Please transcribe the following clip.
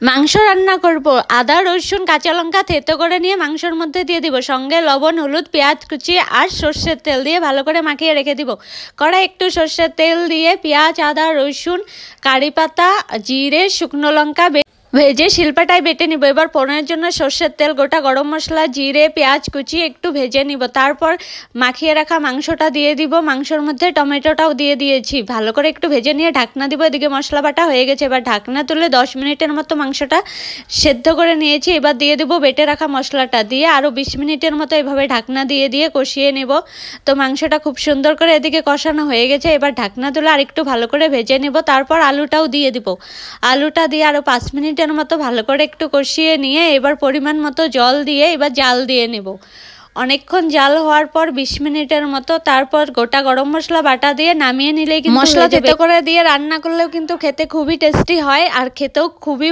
মাংস রান্না করব। আদা রসুন কাঁচা লঙ্কা থেতো করে নিয়ে মাংসের মধ্যে দিয়ে দিব, সঙ্গে লবণ হলুদ পেঁয়াজ কুচি আর সর্ষের তেল দিয়ে ভালো করে মাখিয়ে রেখে দিব। কড়াই একটু সর্ষের তেল দিয়ে পেঁয়াজ আদা রসুন কারি পাতা জিরে শুকনো লঙ্কা ভেজে শিলপাটায় বেটে নিব। এবার ফোড়নের জন্য সর্ষের তেল গোটা গরম মশলা জিরে পেঁয়াজ কুচি একটু ভেজে নিব। তারপর মাখিয়ে রাখা মাংসটা দিয়ে দিব, মাংসের মধ্যে টমেটোটাও দিয়ে দিয়েছি, ভালো করে একটু ভেজে নিয়ে ঢাকনা দিব। এদিকে মশলা বাটা হয়ে গেছে, এবার ঢাকনা তুলে 10 মিনিটের মতো মাংসটা সেদ্ধ করে নিয়েছি। এবার দিয়ে দিব বেটে রাখা মশলাটা, দিয়ে আরও 20 মিনিটের মতো এভাবে ঢাকনা দিয়ে দিয়ে কষিয়ে নেব। তো মাংসটা খুব সুন্দর করে এদিকে কষানো হয়ে গেছে, এবার ঢাকনা তুলে আর একটু ভালো করে ভেজে নেব। তারপর আলুটাও দিয়ে দিব, আলুটা দিয়ে আরও 5 মিনিটের মতো ভালো করে একটু কষিয়ে নিয়ে এবার পরিমাণ মতো জল দিয়ে এবার জাল দিয়ে নেব। অনেকক্ষণ জাল হওয়ার পর 20 মিনিটের মতো তারপর গোটা গরম মশলা বাটা দিয়ে নামিয়ে নিলেই কিন্তু মশলা থেতো করে দিয়ে রান্না করলেও কিন্তু খেতে খুবই টেস্টি হয় আর খেতেও খুবই